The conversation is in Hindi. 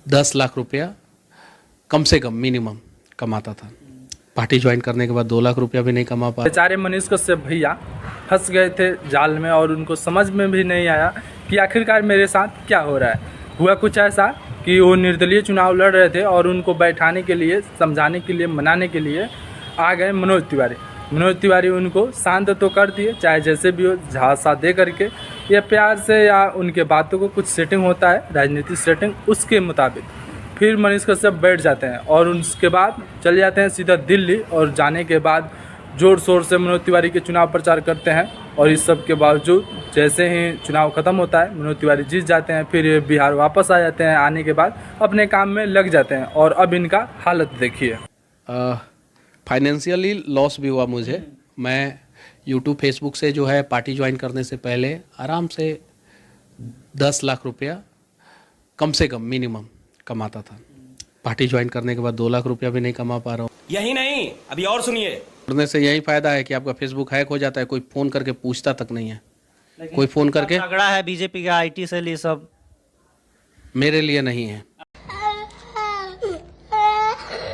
10 लाख रुपया कम से कम मिनिमम कमाता था। पार्टी ज्वाइन करने के बाद 2 लाख रुपया भी नहीं कमा पा। बेचारे मनीष कश्यप भैया फंस गए थे जाल में और उनको समझ में भी नहीं आया कि आखिरकार मेरे साथ क्या हो रहा है। हुआ कुछ ऐसा कि वो निर्दलीय चुनाव लड़ रहे थे और उनको बैठाने के लिए, समझाने के लिए, मनाने के लिए आ गए मनोज तिवारी। मनोज तिवारी उनको शांत तो कर दिए, चाहे जैसे भी हो, झांसा दे करके या प्यार से या उनके बातों को कुछ सेटिंग होता है, राजनीतिक सेटिंग, उसके मुताबिक फिर मनीष कश्यप बैठ जाते हैं और उसके बाद चले जाते हैं सीधा दिल्ली। और जाने के बाद जोर शोर से मनोज तिवारी के चुनाव प्रचार करते हैं और इस सब के बावजूद जैसे ही चुनाव ख़त्म होता है मनोज तिवारी जीत जाते हैं। फिर बिहार वापस आ जाते हैं, आने के बाद अपने काम में लग जाते हैं और अब इनका हालत देखिए। फाइनेंशियली लॉस भी हुआ मुझे। मैं यूट्यूब फेसबुक से जो है पार्टी ज्वाइन करने से पहले आराम से 10 लाख रुपया कम से कम मिनिमम कमाता था। पार्टी ज्वाइन करने के बाद 2 लाख रुपया भी नहीं कमा पा रहा हूँ। यही नहीं, अभी और सुनिए। करने से यही फायदा है कि आपका फेसबुक हैक हो जाता है, कोई फ़ोन करके पूछता तक नहीं है। कोई फ़ोन करके तगड़ा है बीजेपी का IT सेल, ये सब मेरे लिए नहीं है।